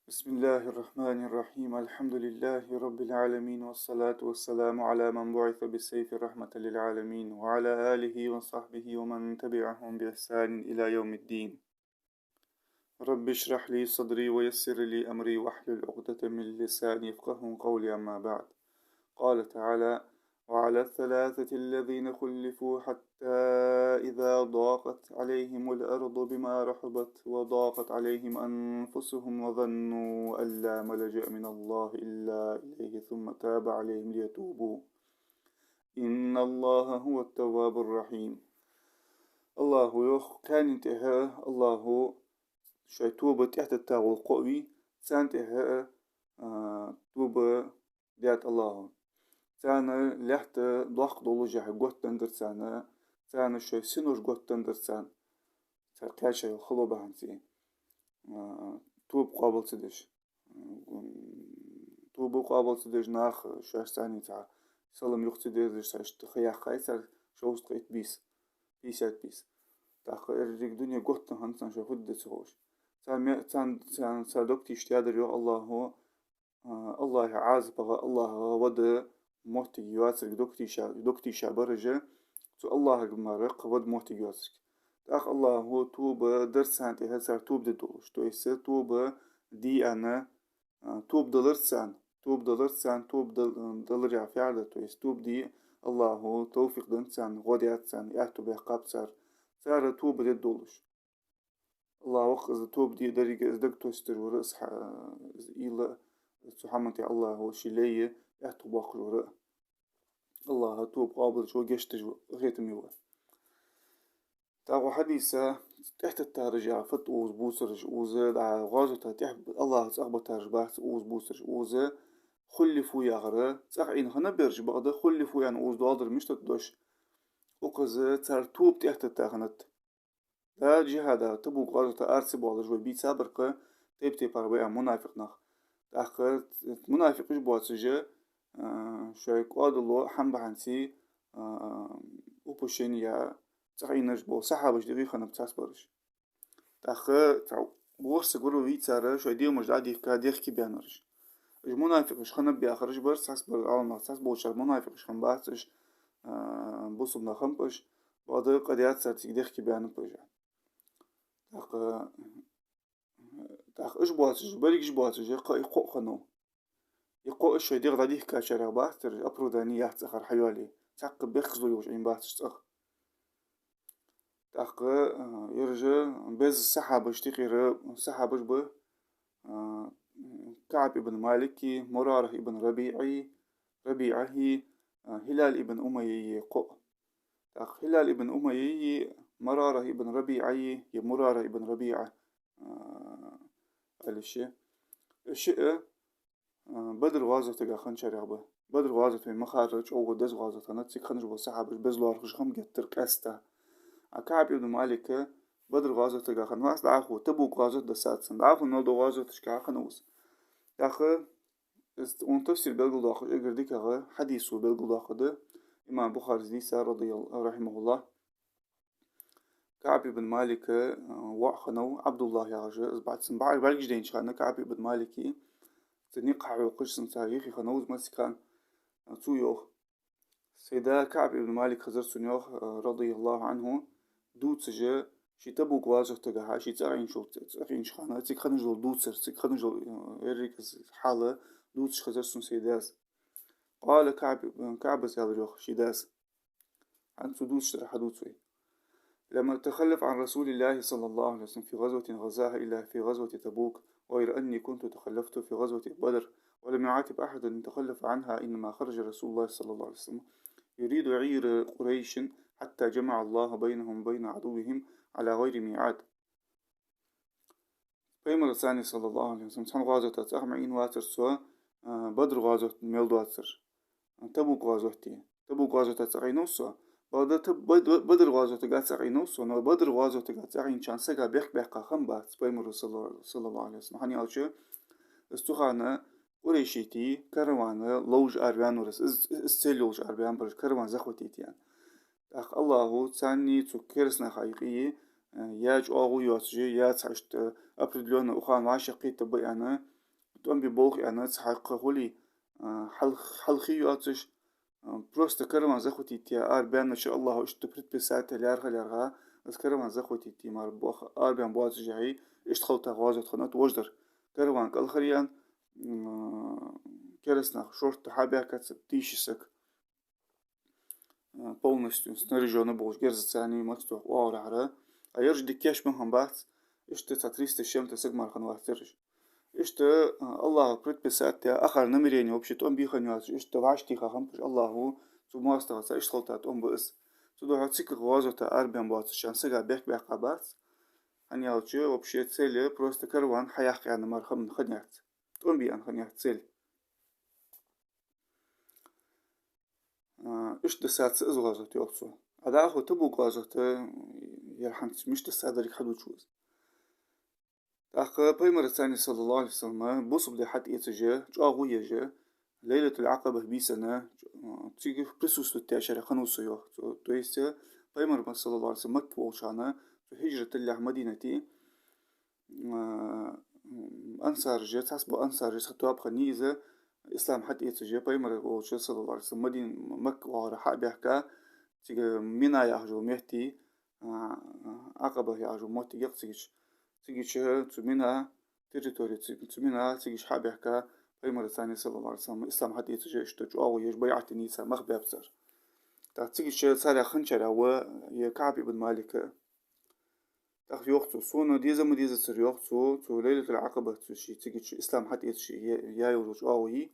بسم الله الرحمن الرحيم الحمد لله رب العالمين والصلاة والسلام على من بعث بالسيف رحمة للعالمين وعلى آله وصحبه ومن تبعهم بإحسان إلى يوم الدين. رب اشرح لي صدري ويسر لي أمري واحلل عقدة من لساني يفقه قولي. أما بعد، قال تعالى: وعلى الثلاثة الذين خلفوا حتى إذا ضاقت عليهم الأرض بما رحبت وضاقت عليهم أنفسهم وظنوا أن لا ملجأ من الله إلا إليه ثم تاب عليهم ليتوبوا إن الله هو التواب الرحيم. الله يخ كان انتهاء الله شوي توبة تحت التاغل القوي سانتهاء توبة ديات الله تانا لحت ضغط دولو جاه قوت تندر تانا شوي سنوش قوت تندر قاشا يخلو بهانسي توب قابل تدش توب قابل تدش ناخ شوي ثاني تاع سلم يختي ديش تاش تخيا خايسر شوست قيت بيسات بيس تاخ الريك دنيا قوت هانسان شوي فد تسوش تان صدقتي اشتيادر يو الله هو الله عاز بغى الله ود موت يواسر دوكتي شابرجة تو الله جمارق ود موت يواسر تاخ الله هو توب درسان تهسر توب ددوش تو يصير توب دي أنا توب دلرسان توب دلرجع فعلا تو يصير توب دي الله هو توفيق دنسان غوديات سان يأتو بيقاب سار توب ددوش الله وخز توب دي دريق ازدق توستر ورأس إيلا سبحانه الله هو شلية يأتو باقر ورأ الله توب قابل شو جشت جو غيت ميوه تاغو حديثة تحت التارجع فت اوز بوسرج اوزة دع غازو تحب الله تأخبر تارجبات اوز بوسرج اوزة خلفو يغرى تأخين خنا بيرج بغدا خلفو يعني اوز دوادر مش تدوش وقز تار توب تحت التاغنت دا جهادا تبو غازو تأرسي بوالج وبيت سابرقة تيب أربعة منافق نخ تأخر منافق إيش بواتسجة شوي قادلو حم بحنسي وبوشينيا تغينج بو سحابش دقيقة خنا بتاس برش تأخر تعو بورس قولو ويتسارة شوي ديو مش دادي كاديخ كي بيانرش إيش منافق إيش خنا بياخرش برس حس بر على نصاص بوشر منافق إيش خن باتش بوصل نخمبش بعد قديات ساتي ديخ كي بيان برجع تأخر إيش بواتش بريك إيش بواتش يقا يقو خنو يقو إيش شوي ديغ دادي كاشر باستر أبرو داني يحتسخر حيوالي تعقب بيخزو يوش عين باتش تأخ تأخ يرجع بز سحابش تغير سحابش به كعب ابن مالكي مرارة ابن ربيعه هلال ابن أمية قو تأخ هلال ابن أمية مرارة ابن ربيعه مرارة ابن ربيعة الشيء بدر غازة تجا خنشر به بدر غازة في مخارج أو دز غازة تنتسي خنج بو سحابش بز لارخش خم جتر كاستا كعب ابن مالك بدر غازة تجا خن واس دعاخو تبوك غازة دساتسن دعاخو نودو غازة تشكا خنوس داخل ونتفسير بلغل داخل اقر ديك حديثو بلغل داخل إمام بخاري ديسا رضي الله رحمه الله كعب بن مالك وخنو عبد الله يعجز بعد سنبعر بالج دين شخانا كعب بن مالكي تنيق حقوقش سن تاريخي خنوز مسكان تويوخ سيدا كعب بن مالك خزر سنيوخ رضي الله عنه دوت سجا شي تبوك واجه تجاها شي تأعين شو تأعين شخانا تيك خنجل دوتسر تيك خنجل إريك حالة دوتش خزر سن سيداس قال كعب سيادريوخ شيداس عن سدوش حدوثي لما تخلف عن رسول الله صلى الله عليه وسلم في غزوة غزاها إلا في غزوة تبوك غير أني كنت تخلفت في غزوة بدر ولم يعاتب أحد أن تخلف عنها إنما خرج رسول الله صلى الله عليه وسلم يريد عير قريش حتى جمع الله بينهم بين عدوهم على غير ميعاد. بيمر الثاني صلى الله عليه وسلم سن غازوة تأخمعين واتر سوا بدر غازوة ميل دواتر تبوك غازوة تأخمعين سوا بعد بدر غازوة تأخمعين سوا بدر غازوة تأخمعين شانسة بيخ خم بات بيمر صلى الله عليه وسلم حني ألشي استخانة قريشيتي كروانة لوج أربيان ورس استيل لوج أربيان برش كروان زخوتيتي يعني أخ الله تاني تكرسنا حقيقية ياج أغو يوتجي يا تعشت أبردلون أخان وعشقي تبي أنا تقوم ببوخ يعني تحقق هولي حلخي يواتش просто كرما زخوتي تي بيان ما شاء الله اشتبرت بساعة لارغا بس كرما زخوتي تي مار بوخ بيان بواز جاي اشتخلت غازت خنات وجدر كرما كالخريان كرسنا شورت حابيا كاتب تيشسك полностью снаряженный был герзацани максту уаура يرج دي كاش منهم بعث اشت تاتريست الشمت سجمار خنوات ترج اشت الله بريت بسات اخر نمرين وبشي تقوم بيخنوات اشت وعشتي خهم الله هو تو ماستر اشت خلطات ام بس تو دو هاتسيك غوازو تا اربيان بات شان سجا بيك قبات اني اوتشي وبشي تسيلي بروست كروان حياق يعني مرخم خنيات تقوم بي ان خنيات تسيلي إيش دسات إزغازة يوصو هذا أخو تبو غازة يرحم مش دسات ذلك حدو تشوز أخ بيمر الثاني صلى الله عليه وسلم بوصب لي حد إيتجاه جاغو يجاه ليلة العقبة بيسنة تيجي برسوس التاشر خنوسو يوه تويسة بيمر صلى الله عليه وسلم مكة وشانا في هجرة الله مدينتي أنصار جات حسب أنصار جات خطواب خنيزة إسلام حتى يتجي بيمر وشو صلى الله عليه وسلم مدين مكة وراح بيحكا تيجي منا يحجو مهتي عقبة يحجو موتي يقصيش تيجي تمنا تريتوري تمنا تيجي حاب يحكا بيمر الثاني صلى الله عليه وسلم إسلام حتى يتجي اشتجو أو يج بيعة نيسا مخبي بصر تيجي صار خنشر هو يكعب بن مالك تاخ يوختو سونا ديزا مديزا تر يوختو تو ليلة العقبة تشي تيجي إسلام حتى يتشي يا يوروج أوهي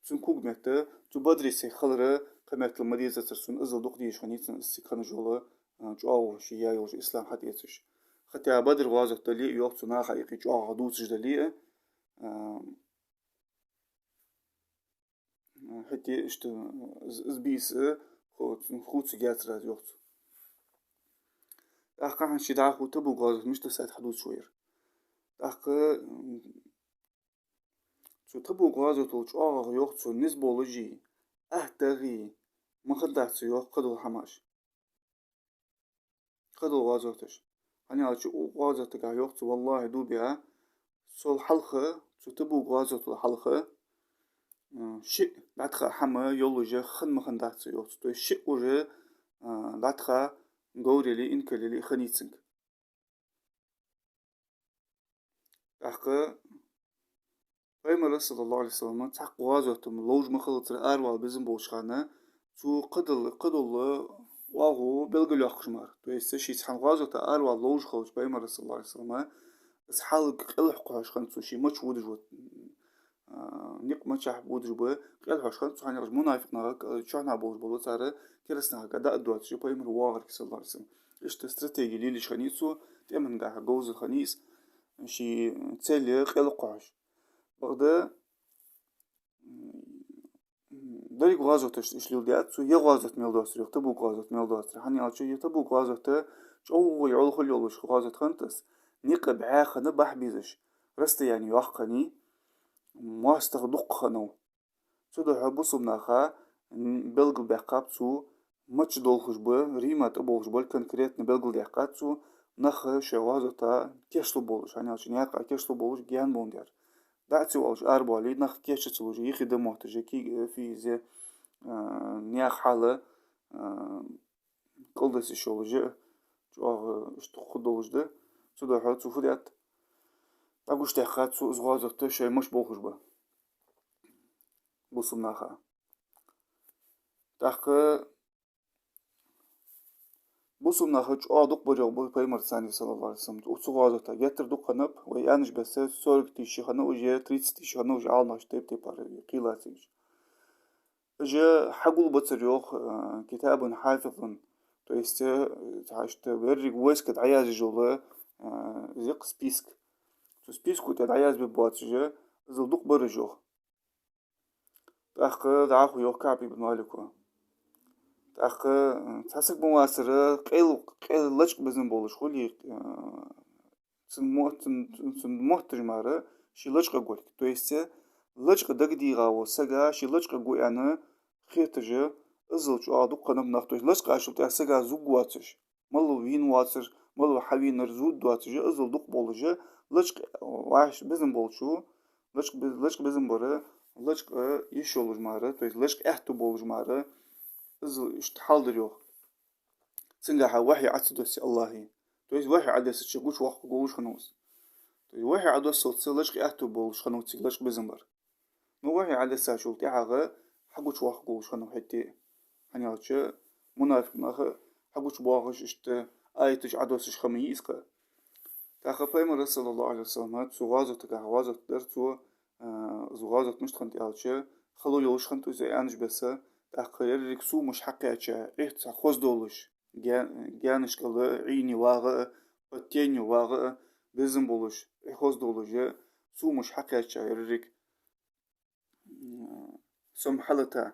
تون كوج متى تو بدري سي خلرة قمت المديزة ترسون إزل دوق ديش خنيتن استيقان جولا جو أوه شي يا يوروج إسلام حتى يتشي حتى بدر غازق دليل يوختو ناخا يقي جو أوه دوتش دليل حتى اشت زبيس خوت سجات راز يوختو أخ عن شي داخو تبو غازق مش تسعد حدود شوير أخ شو تبو غازو توش يوختو نسبولوجي أهتغي مخدعت يوخ قدو حماش قدو غازوتش أنا عشو غازوتك يوختو والله دوبيا سول حلقة شو تبو غازوتو الحلقة شيء داتخا حما يولوجي خن مخدعت يوختو شيء وجه داتخا غوريلي إنكليلي خنيتسنك أخ بيمر صلى الله عليه وسلم تحق غازوتم لوج مخلط الأروال بزن بوشخانة تو قدل واغو بلغلو أخشمار تو يستشي تحن غازوتا أروال لوج خوش بيمر صلى الله عليه وسلم بس حالك قلح قوش خانتو شي مش ودجوت نيق مشاح ودجبه قلح خانتو حاني رج منافق ناغك شحنا بوش بلو تارة كرسنا قدا أدوات شي بيمر واغر صلى الله عليه وسلم إشت استراتيجي ليليش خانيسو تأمن قاها جوز الخنيس شي تسالي قلح قوش بغدا داريك غازوت إشليل ديات سو يغازوت ميلدوستر يختبو غازوت ميلدوستر حني عالشو يختبو غازوت جو يعول خل يولوش غازوت خنتس نيق بعاخنا بحبيزش رست يعني يوحقني ما استغدق خنو سو دو حبوسو بناخا بلغل بيقاب سو ماتش دولخش بو ريمات أبوخش بو الكونكريتني بلغل ديقات سو نخ شغازوتا كيشلو بولش حني عالشو نياقا كيشلو بولش جيان بوندير دعتي والش أربالي نخ كيشة تلوجي يخدم محتجة كي في زي نياخ حالة قلدس الشولجة جو اشتخدولج ده سو ده حال سو فديات أقوش تأخذ سو إزغازة تشي مش بوخش به بوصم ناخا تأخذ بوصم ناخا جو دوق بجاو بو بيمر ثاني صلى الله عليه وسلم وصغازة تا يتر دوق خنب ويانش بس سورك تيشي خنا وجي تريتس تيشي خنا وجي عالناش تيب تيبار قيلاتيش جا حقول بطريق كتاب حافظ то есть تعشت برج ويسك عياز جوله زق سبيسك تو سبيسكو عياز ببواتجه زلدوق برجوه تأخ دعاخو يوه كعبي بن مالكو تأخ تحسك بمواسرة قيل لشق بزن بولش خولي تن تجمارة شي لشق قولك то есть لشق دقدي غاو سجا شي لشق قوي أنا خيرتجه ازل جو عادو قنب نختوش لشق عشو تأسجا زوج واتش ملو وين واتش ملو حوين رزود واتش ازل دوق بولجه لشق واش بزن بولشو Лышк bizim bara лышк iş oluşmarı, то есть лышк ehtu boluşmarı işte haldır yok. Сынгаха وحي عتدوس الله то есть وحي عدس تشغوش وح قولش خنوس то есть وحي عدس تصلش قياتو بولش خنوس تلش بزنبر نو وحي عدس شول تيعاغا حقوش وح قولش خنو حتى هنيالش منافق ناخ حقوش باغش اشت ايتش عدوسش خميسقه تاخ بيمر صلى الله عليه وسلم تسوغازو تاخ غازو درتو زوغازو مش تخنت يالش خلو يوش خنتو زي انج بس تاخ يريكسو مش حقيقه ايه تخوز دولش جانشكалы عيني واغا التاني واغا بزن بولش إخوز دولجة سو مش حكا شايرك سم حلتا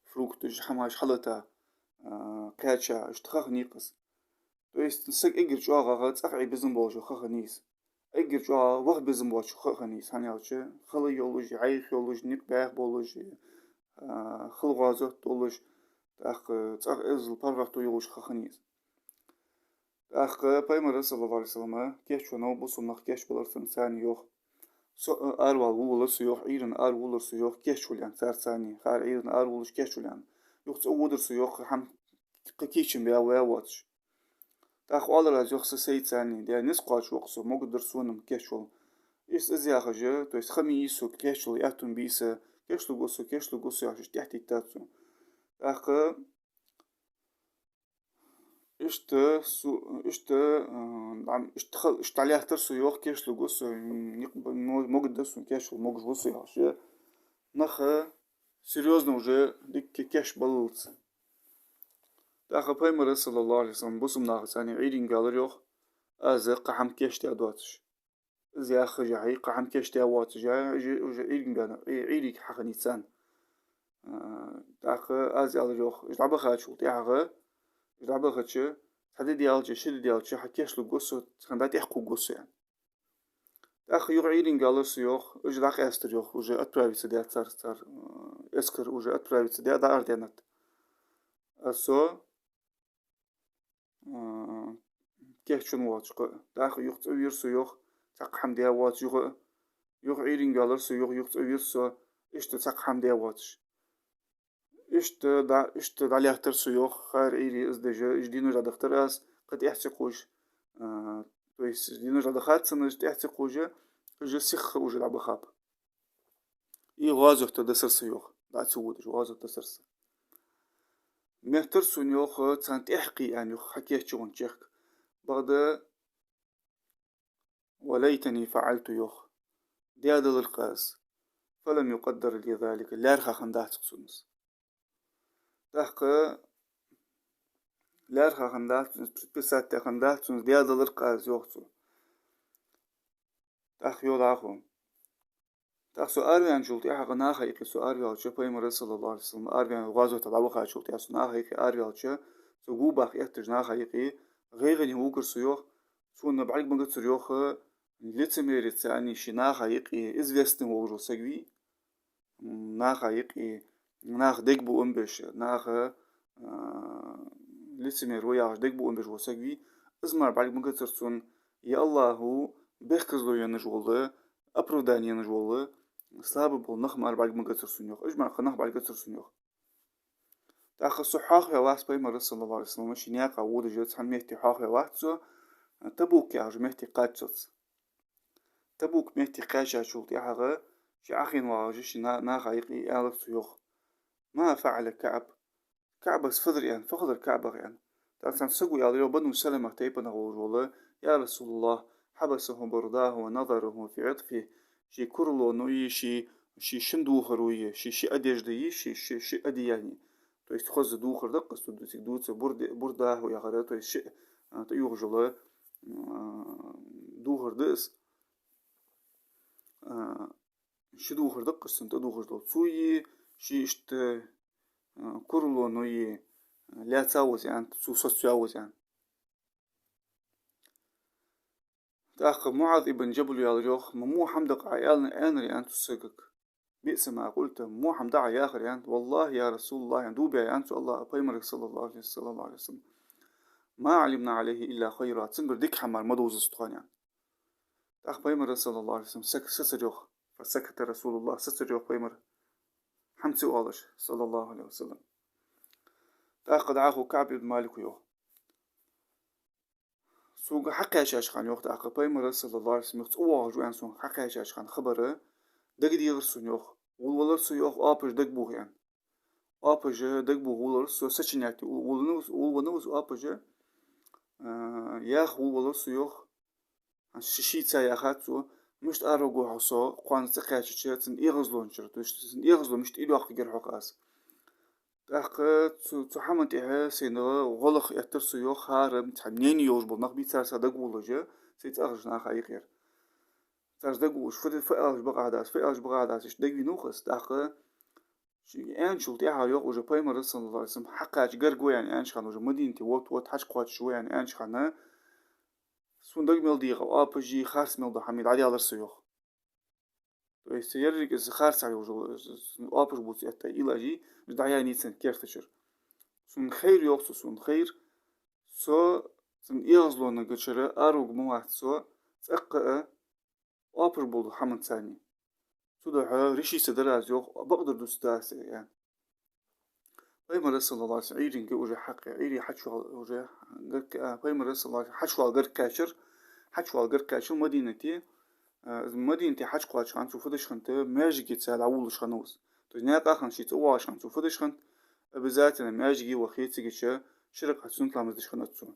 فروكتج حماش حلتا كاتشا اشتخخ نيقص то есть سك إجر جوا غا تسقعي بزن بولش خخ نيس إجر جوا وقت بزن بولش خخ نيس هنيالش خلي يولج عيخ يولج نيق باغ بولج خل غازو دولج تاخ تاخ إزل بارغتو يولج خخ نيس أخ بايمر صلى الله عليه وسلم كيش شنو بوصل كيش بلرسن ثاني يوخ أروال وولس يوخ إيرن أرولس يوخ كيش وليان ثار ثاني خار إيرن أرولش كيش وليان يوخ تودرس يوخ هم كيشن بيا ويواتش تأخ والله يوخ سيد ثاني ده نسقاش وقصو موجود درسونم كيش ول إيش أزياخجة تو خميسو كيش ول يأتون بيسا كيش لو قصو عشان تحتي تاتسو أخ اشت عليه ترسو يوخ كيش لغوس могут десу кеш могут вусы вообще нах серьезно уже дик кеш балуц так поймер саллаллаху алейхи вассалам бусум нах сани идин галер йох аз قحم кеш تا دواتش زي اخ جاي قحم кеш تا وات جاي уже идин галер идик حقنيتسان так аз галер йох جلبه خاچو تاغه جلبه خاچه هذا ديالج شد ديالج حكيش لو قصو خندات يحكو قصو يعني أخ يغيرين قالس يوخ وج داق أستر يوخ وج أتبراويس ديال تار أسكر وج أتبراويس ديال دار دينات أسو كيف شنو واتش داخ يوخ تغير سو يوخ تق حمديا واتش يوخ عيرين قالس يوخ تغير سو إشت تق حمديا واتش إشت دالي أختر سو يوخ خير إيري إزدجا إجدينو جا دختر أس قد يحسي قوش то есть не нужно отдыхаться, но если хуже, уже сих уже лабахаб. И воздух то десерс йох, да отсюда же воздух десерс. مهتر سون يوخ تسانت احقي يعني يوخ حكيه شون تشيخ بعد وليتني فعلت يوخ دياد القاس فلم يقدر لي ذلك لا رخا خنداه تقصنس تحق لا رخا خنداه بسات خنداه تقصنس دياد القاس يوخ تحق يوضعهم تأخ سؤال عن شلتي أحق ناخي كي سؤال على شيء بيمر صلى الله عليه وسلم عن غزوة تبعوها على شلتي أصلا ناخي كي على شيء سجوا باخ يحتاج ناخي كي غير إنه هو كرسيوخ شو نبعك بنقول سريوخ لتمير تاني شي ناخي كي إزفستن وجو سجوي ناخي كي ناخ ديك بو أمبش ناخ لتمير وياش ديك بو أمبش وسجوي إزمر بعك بنقول سرسون يا الله هو بيخكزلو ينجوله أبروداني ينجوله слабый был нахмар бальгмага церсуньох ижмар ханах бальга церсуньох тах сухах я вас поймар саллаллаху алейхи вассалам шиня қауды жет хаммехти хах я вахцо табук я жмехти қачц табук мехти қаша шулт я хага شاخين واجي شنا ناخيقي الف سيوخ ما فعل كعب صفدر يعني فخذ كعب يعني تاع سقوا يا بنو سلمة تيبنا والله يا رسول الله حبسه برضاه ونظره في عطفه شي كرلو نوي شي شندوخر ويه شي одежды شي одеяние то есть хоз духар да касту дуцы бурда я говорю то есть то южла духар дес شي духар да касту то духар да цуи شي ишт كرلو نوي لا تاوز يعني تسوس يعني تأخ معاذ ابن جبل يا اليوخ مو حمدق عيالنا أنري أنت تسقك بئس ما قلت مو حمد يا آخر يعني والله يا رسول الله يعني دوبي يعني الله بيمرك صلى الله عليه وسلم ما علمنا عليه إلا خيرات سنبر ديك حمار مدوز استخان يعني تأخ بيمر صلى الله عليه وسلم سسر يوخ فسكت رسول الله سسر يوخ بيمر حمتي أولش صلى الله عليه وسلم تأخ دعاه كعب بن مالك يوخ سوق حقا شاشخان يوخ تأخ بيمر صلى الله عليه وسلم يوخ أوه جوان سون حقا شاشخان خبره دق دي غرسون يوخ والولرسو يوخ آبش دق بوغ يعني آبش دق بوغ والولرسو سچنياتي والونوز آبش ياخ والولرسو يوخ شيشيتا ياخاتسو مشت أروجو حصو قوان تقاشة تن إيغزلون شرط تن إيغزلون مشت إلو أخ جر حقاس تأخ تحمد إيه سينو غلق يترسو يوخ هارم تحنين يوج بول نقبي تارسا دقولوجه سيت أخرج ناخ أيقير تارس دقوش فأخرج بقعداس إش دقوي نوخس تأخ أنشل تيها يوخ وجه بايمر صلى الله عليه وسلم حقاش جرجو يعني أنشخان وجه مدينتي وات حش قوات شو يعني أنشخانه سوندق ميل ديغا أبجي خارس ميل حميد علي على السيوخ то есть يرجع إذا خارس على وجه أبج بوتي أتا إلاجي بدعيا نيتسن كيرتشر سون خير يوخ سون خير سو سن إيغزلو نقشرة أروج موات سو تأقى أبج بول حمد ثاني سودا ريشي سدراز يوخ بقدر دوستاس يعني بايمر صلى الله عليه وسلم عيرين وجه حق عيري حشوا وجه بايمر صلى الله عليه وسلم حشوا غير كاشر حشوا غير كاشر مدينتي حش قواش خان شوف فدش خنت ماجي تسال عول شخنوس تو نيا قاخن شي تو خان شوف فدش خنت بذات انا ماجي وخيت سيجي شرق حسن تلامز دش خنتسو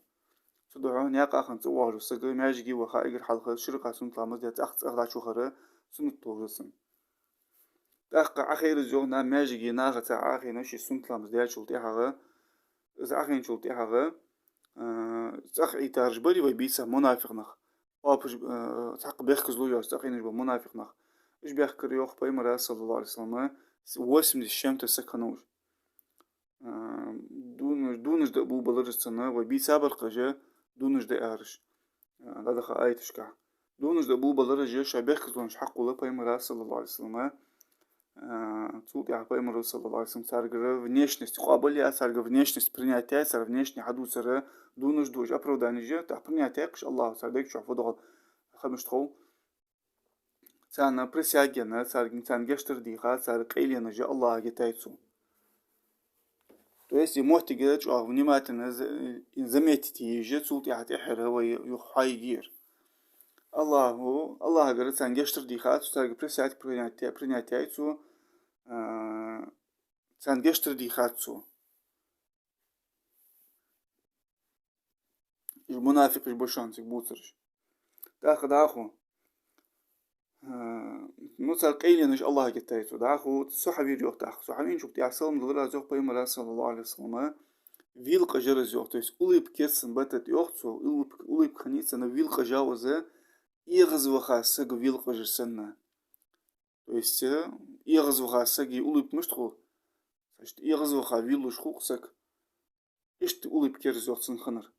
تدعو نيا قاخن تو واجو سغ ماجي وخايغر حلقه شرق حسن تلامز ديت اخدا شو خره سن توغسن داق اخير جونا ماجي ناغه تاع اخي نشي سن تلامز ديت شولتي حاغه اذا اخين شولتي حاغه تاخ ايتارج بري ويبيسا منافق نخ أبش تحق بيخ زلو يوست أخينش بالمنافق نخ إيش بيخ كريوخ بايمر صلى الله عليه وسلم واسم الشام تسكنوش دونش دقبو بلرجسنا وبي سابر قجا دونش دقارش لا دخل آية شكا دونش دقبو بلرجا شبيخ زلونش حق ولا بايمر صلى الله عليه وسلم تقول يا بايمر صلى الله عليه وسلم سارجر внешность قابل سارجر внешность принятия сар внешний حدو سر دونش دوج أبرودانيجا تح принятия قش الله سارجك شوف ضغط خمش تخو تانا بريسياجنا سارجن تان جشتر ديخا سار قيلنا جا الله جتايتسو تو есть موت جدش أو نيماتنا زميتي جت صوت يحت إحر هو يحيجير الله قرر تان جشتر ديخا سارج بريسياج принятия تسو تان جشتر ديخا تسو المنافق بشانتك بوترش تاخد آخو نوصل قيلين إن الله جتايتو داخو صحابي جوك داخو صحابين شوك تيعسلم دلرا زوك بايمرا صلى الله عليه وسلم вил قجر زوك то есть улыбкесен батат йохцу улыбканица на вил قجاوزه иғзваха сыг вил قجрсенна то есть иғзваха сыги улыбмыштху значит иғзваха вилушху сыг ишт улыбкер зоцын хыныр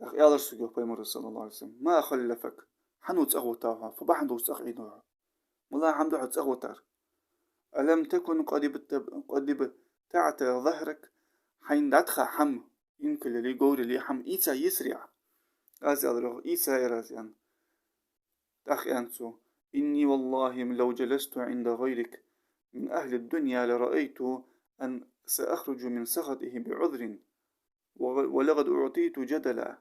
ах ялар сугох بايمرا صلى الله عليه وسلم ما خلفك حنوت أغوتاها فبحندو سأغينوها والله حمدو حد أغوتار ألم تكن قد بتعت ظهرك حين داتخا حم يمكن اللي يقول لي حم إيسا يسرع أزي أدرغ إيسا يرازيان تأخي أنسو إني والله لو جلست عند غيرك من أهل الدنيا لرأيت أن سأخرج من سخطه بعذر ولقد أعطيت جدلا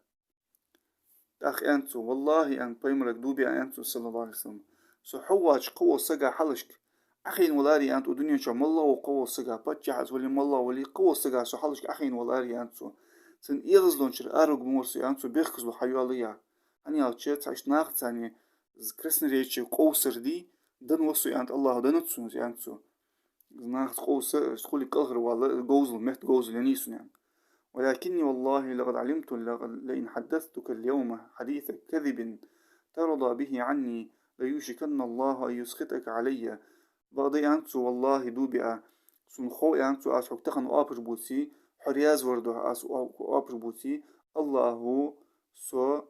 أخ أنتو والله أن بيمرك دوبي أنتو صلى الله عليه وسلم سو حواج قوة سجا حلشك أخين ولاري أنتو دنيا شام الله وقوة سجا بتجهز ولي الله ولي قوة سجا سو حلشك أخين ولاري أنتو سن إيغزلون شر أروج مورسي أنتو بيخزلو حيواليا أني أتشت عش ناقد ثاني كرسن ريتش قوة سردي دن وصو أنت الله دنتسون أنتو ناقد قوة سخولي كالغر والله جوزل مهت جوزل ينيسون يعني ولكني والله لقد علمت لئن حدثتك اليوم حديث كذب ترضى به عني ليوشكن الله أن يسخطك علي بغضي أنتو والله دوبئة سنخو أنتو أسحك تخن أبر بوتي حرياز وردو أبر بوتي الله سو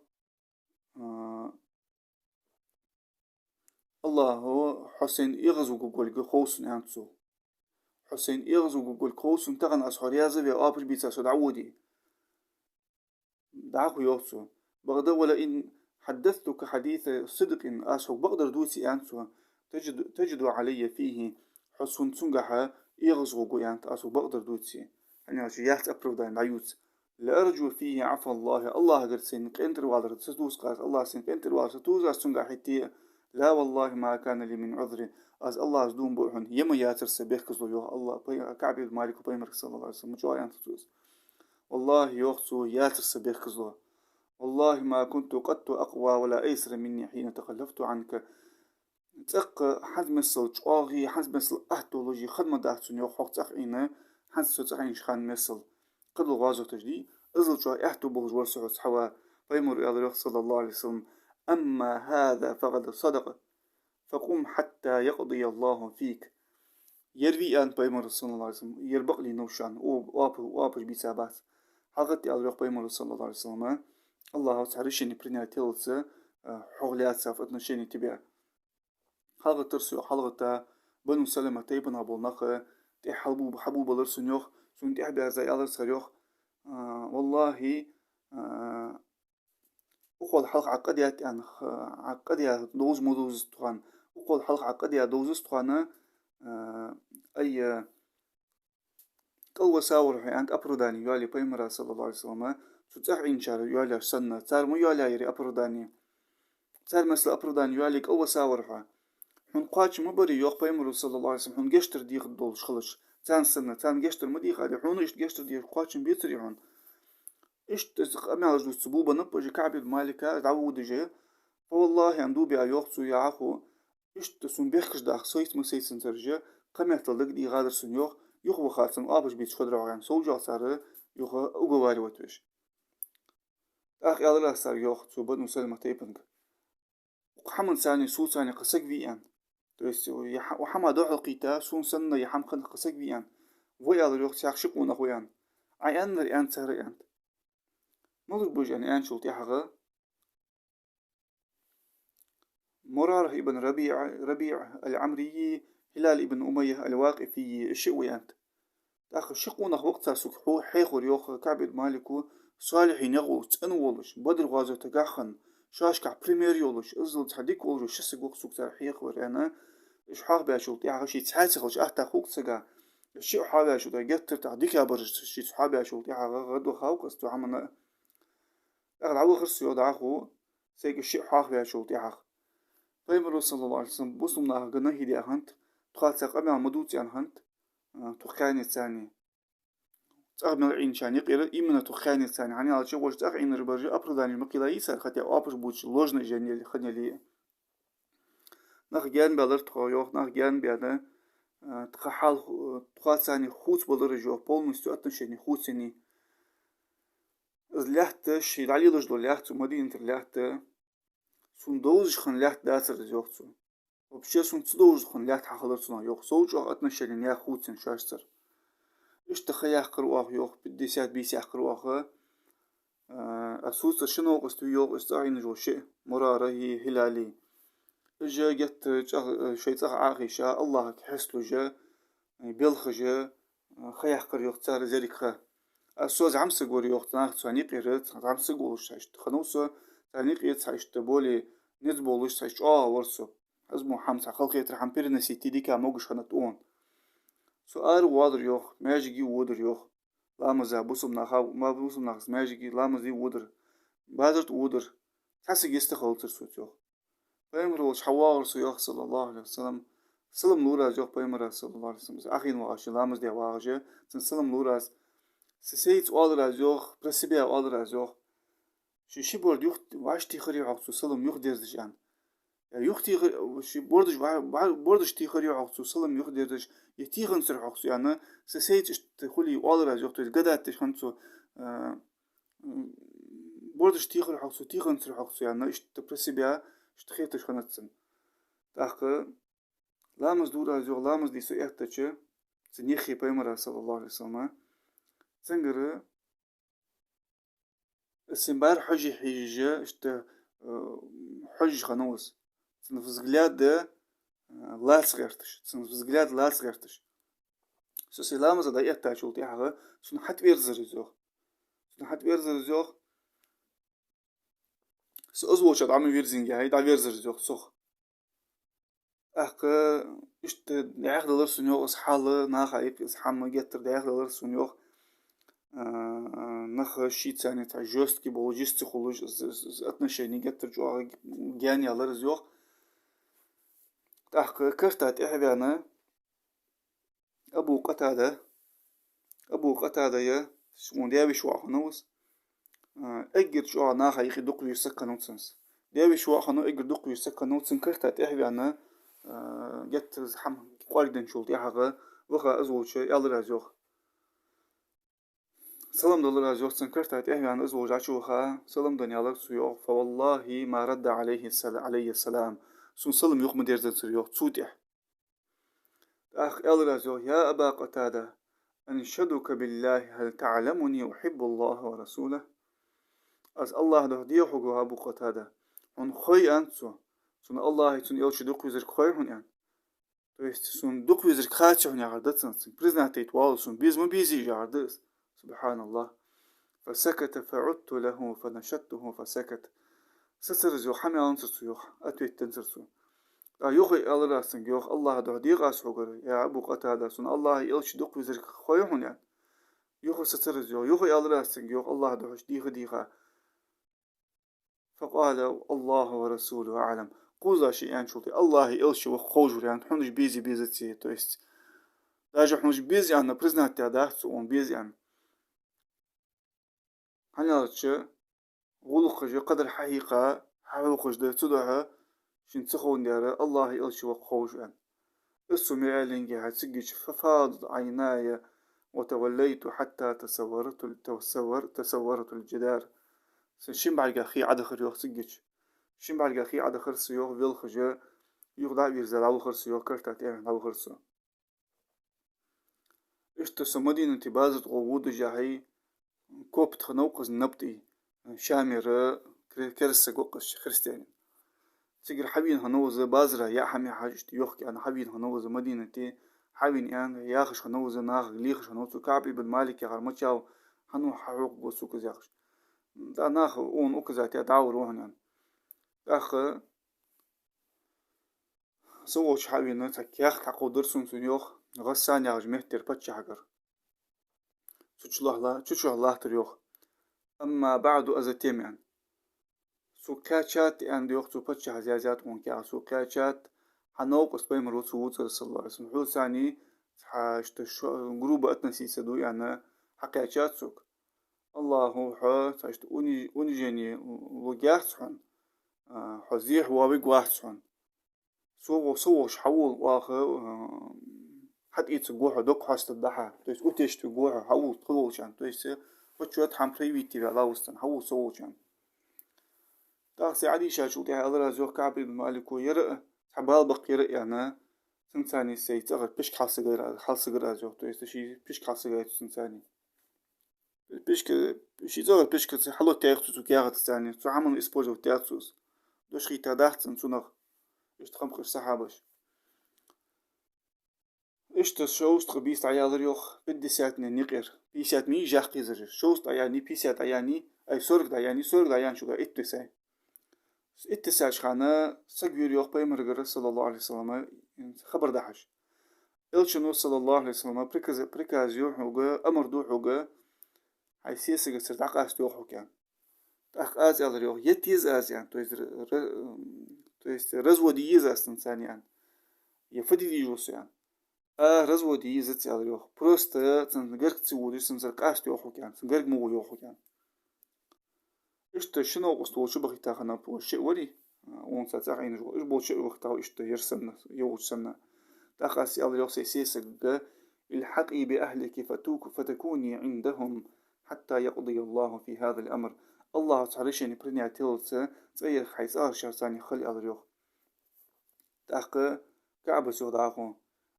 الله حسين إغزو قول خوصن أنتو حسين إغزو قول خوصن تخن أسحرياز وأبر بيتا سدعودي دعاكو يوتسو بغدا ولا إن حدثتك حديث صدق أسوق بقدر دوسي أنسو تجد علي فيه حسن سنجحة يغزغو أنت أسوق بقدر دوسي أنا شو يحت أبرو داين عيوت لأرجو فيه عفو الله قد سنك أنتر والر تسدوس قاس الله سنك أنتر والر تسدوس سنجحتي لا والله ما كان لي من عذر از الله زدون بوحن يما ياتر سبيخ كزلو يوه الله كعب المالك وبيمرك صلى الله عليه وسلم مجوعي أنت توز والله يوخسو ياتر سبيخ كزلو والله ما كنت قد أقوى ولا أيسر مني حين تخلفت عنك تق حد مثل جواغي حد مثل أهتولوجي خدمة داعتون يوخ حق تقعينه حد ستقعين شخان مثل قد الغازو تجدي أزل جوا أهتو بوز ورسعو حوا بيمر يالله صلى الله عليه وسلم أما هذا فقد صدق فقم حتى يقضي الله فيك يروي أن بيمر صلى الله عليه وسلم يربق لي نوشان وابش بيسابات حقت يالله بيمر صلى الله عليه وسلم الله تعرشني برينا تيلس حغليات سافتنا شيني تبيع حلقة ترسو حلقة بنو سلمة تيبن أبو نخ تي حبوب لرسو نيوخ سون تي أحبيا زي ألرس خريوخ والله أقول حلقة عقديات يعني عقدية دوز مدوز طخان أقول حلقة عقدية دوز طخان أي قوة ساور في أنك أبرداني يالي بيمرا صلى الله عليه وسلم تتحعين شار يالي سنة تار مو يالي يري أبرداني تار مثل أبرداني يالي قوة ساور في من قاش مبري يوق بيمرا صلى الله عليه وسلم حن جشتر ديخ دولش خلش تان سنة تان جشتر مديخ علي حون إشت جشتر ديخ قاش بيتري حون إشت أمي على جلوس سبوبة نبجي كعب المالكة دعود جي فوالله أندوبي أيوخ سو يعاخو إشت سون بيخش داخ سويت مسيت سنترجي قمي تلق دي غادر سن يوخ يخو خاطن آبش بيتش خدر وغان سوجا صار يخو أقواري وتوش أخي الله صار يوخ سو بدو سلمة تيبنك وحمن ثاني سو ثاني قسق بيان تويس وحما دوح القيتا سون سنة يحم خلق قسق بيان ويا يوخ سيخشقون أخويان أي أنر أنت سهر أنت نظر بوج أن أنشلت يحغى مراره ابن ربيع العمري هلال ابن أمية الواقفي الشقوي أنت تأخذ شقونا وقت سكحو حيخور يوخ كعب المالكو صالحين يغو تنولش بدر غازو تقاخن شاشكع بريمير يولش ازل تحديك ولجو شسق وقت سكتار حيخور أنا إش حاغ باشول تيعغ شي تحاسخلش أحتا خوك تسقا الشيء حاباشو دا جتر تحديك يا برج شي حاباشول تيعغ غدو خاوك استو عمنا أغل عو خرسو يودعخو سيك الشيء حاغ باشول تيعغ بيمرو صلى الله عليه وسلم بوسمنا غنا هيدي أهنت تخاطق أمي عمدوتي أنهنت تخاني ثاني تأغم العين شان يقير إيمنا تخاني ثاني عني على شيء وش تأغين ربرجي أبرداني مقيلا يسار خاتي أبش بوش لوجنا جاني اللي خاني لي نخ جان بلر تخايوخ نخ جان بيانا تخحال تخات ثاني خوت بلر جوه بول مستو أتنشيني خوت ثاني از لحت شيد علي لجدو لحت ومدينة لحت سون دوز خن لحت داتر زوختو وبشي سون تدوز خن لحت حخلرتنا يوخ سوج أتنشيني يا خوت ثاني شاشتر إيش تخيح قرواه يوخ بديسات بيسيح قرواه أسوس شنو قستو يوخ استعين جوشي مراره هلالي إجا جت شيء عاقي شاء الله كحسلو جا بيلخ جا خيح قر يوخ تار زريك خا أسوز عمسق ور يوخ تناخ تاني قيرت عمسق ولش تايشت خنوسو تاني قيرت تايشت بولي نزبولش تايشت ورسو أزمو حمس خلقي يترحم بيرنا سيتي ديكا موقش خنتون سؤال وادر يوخ ماجيكي ودر يوخ لامزا بوسم ناخا ما بوسم ناخس ماجيكي لامزي ودر بادرت ودر تحسق يستخلتر سوت يوخ بيمرولش حوار سو يوخ صلى الله عليه وسلم سلم لوراز يوخ بيمرا صلى الله عليه وسلم أخين واغش لامز دي واغش سلم لوراز سيت أولراز يوخ برسبيا أولراز يوخ شي برد يوخ واش تيخري عقصو سلم يوخ ديرزش يعني يختي شي بوردش تيخري عقصو سلم يوخ ديرزش يتيخن سر عقصو يعني سيت تخلي أولراز يوخ تقدر تخنسو بوردش تيخري عقصو تيخن سر عقصو يعني إيش تبرسبيا إيش تخيتش خنتسن تأخ لامز دورا زوغ لامز دي سو إحتاج سنيخي بيمرا صلى الله عليه وسلم سنجر السنبار حجي حجي إشت حج خنوس سنفزجلاد لا صغيرتش سنفزجلاد لا صغيرتش سو لامز دا إحتاج شولتي حاجة سن حت بيرزر زوغ سن حت بيرزر زوغ أزوج عم فيرزين هاي دا فيرزر زوخ صخ أخ إشت داخل درسون يوغ إصحال ناخ أيك إصحام جتر داخل درسون يوغ نخ شيت ثاني تاع جوست كي بولوجيست خلوج отношений جتر جو جاني على رزيوغ أخ كرتات إحدانا أبو قتادة يا شون ديابي شو أخنوس أجر شو ناخ أيك دقلو يسكن نوتسنس ديابي شو أخنو أجر دقلو يسكن نوتسن كرتات إحدانا جت زحم قاردن شو تيحقه وخا أزوج يالر رزيوغ سلام دولار رزيوغ تنكرت إحدانا أزوج عشوخا سلام دنيالر سيوغ فوالله ما رد عليه السلام سون سلم يوخ مدير سيوغ تسوتيح أخ يالر رزيوغ يا أبا قتادة أنشدك بالله هل تعلمني أحب الله ورسوله أز الله ده ديوحو أبو قتادة هن خوي أنتو سون الله سون يلش دوك وزر خوي هن يعني то есть سون دوك وزر خاتش هن يعردتن признатيت والو سون بيزم بيزي يعردس سبحان الله فسكت فعدت له فنشدته فسكت سترزو حمي أنصر يوخ أتويت تنصر يوخي الله راسن يوخ الله ده ديغ أسوغر يا أبو قتادة سون الله يلش دوك وزر خوي هن يعني يوخي سترزو يوخي الله راسن يوخ الله ده ديغ فقال الله ورسوله أعلم قوزا شيئان شلتي الله إلشي وخوجر يعني حنش بيزي تي то есть даже حنش بيزي أنا признать тебя он بيزي أنا هنالتش غلقج قدر حقيقة حلقج ده تدعى شن تخون ديارة الله إلشي وخوجر يعني السمع لنجي هتسجج ففاضت عيناي وتوليت حتى تصورت الجدار شين بعد أخي عاد خير يوخ سجج شين بعد أخي عاد خير سيوخ فيل خجا يغدع بيرزال أول خير سيوخ كرتات إيه أول خير سيوخ إشت مدينة بازت غوود جاهي كوب تخنوقز نبتي شامر كرس قوقش خريستيان تيجر حبين هنوز بازرة يا حمي حاجت يوخ أنا حبين هنوز مدينة حبين يعني ياخش هنوز ناخ ليخش هنوز كعبي بن مالك يا غرمتشاو هنو حروق بوسوك زياخش دا ناخ اون اوكزاتي ادعور وهنان داخ سووش حاوينا تكياخ تاقو درسون سنيوخ غسان ياغج مهتر باتش حقر تشوش الله تريوخ اما بعد ازتيم يعني سوكاتشات يعني ديوخ تو باتش هزيازات ونكيا سوكاتشات حنوق اسبايم روت ووتر صلى الله عليه وسلم حول ثاني حاشت جروب اتنسي سدو يعني حكايات سوك الله حا تاشت أوني وجاهسون حزيح وابق واحسون سووش حول واخر حد يتسقوها دوك حاست الضحى تو يس أوتيش تقوها حول تقولشان تو يس بتشوت حم بريويتي على وستن حول سووشان تاخسي عادي شاشو تي هذا زوج كعب بن مالك ويرق حبال بقي يعني سنتاني سيتغر بيش حال سجر زوج تو يس شي بيش حال سجر سنتاني بيشك شيزور بيشك حلو تيرتوس وكيارت ثاني تو عمل اسبوجو تيرتوس دوش خي تداحتن تو نخ اشتخم خش صحابش اشت شوست بيست عيال ريوخ بدي ساتني نقر بيسات مي جاخ قيزر شوست عياني بيسات عياني اي سورغ عيان شو اتساي اتساش خانا سجير يوخ بيمرغر صلى الله عليه وسلم خبر دحش الشنو صلى الله عليه وسلم بريكاز يوحوغا امر دوحوغا هاي سياسة قصر تعقاس توخو كان تعقاس يالر يوخ يتيز آز يعني تو يست رزو دي يزاس إنسان يعني يفدي دي جوس يعني رزو دي يزت يالر يوخ بروست تنقرق تسودي سنسرقاس توخو كان سنقرق مو يوخو كان إشتا شنو قصتو شو بغي تاخنا بو الشيء ولي وون ساتاقين جو إش بو شيء وقتاو إشتا يرسلنا يوج سنة تعقاس يالر يوخ سياسة الحقي بأهلك فتكوني عندهم حتى يقضي الله في هذا الأمر الله تعرشني برني عتيلت تغير حيث شرساني خلي أدريوخ تأخ كعب سود عاقون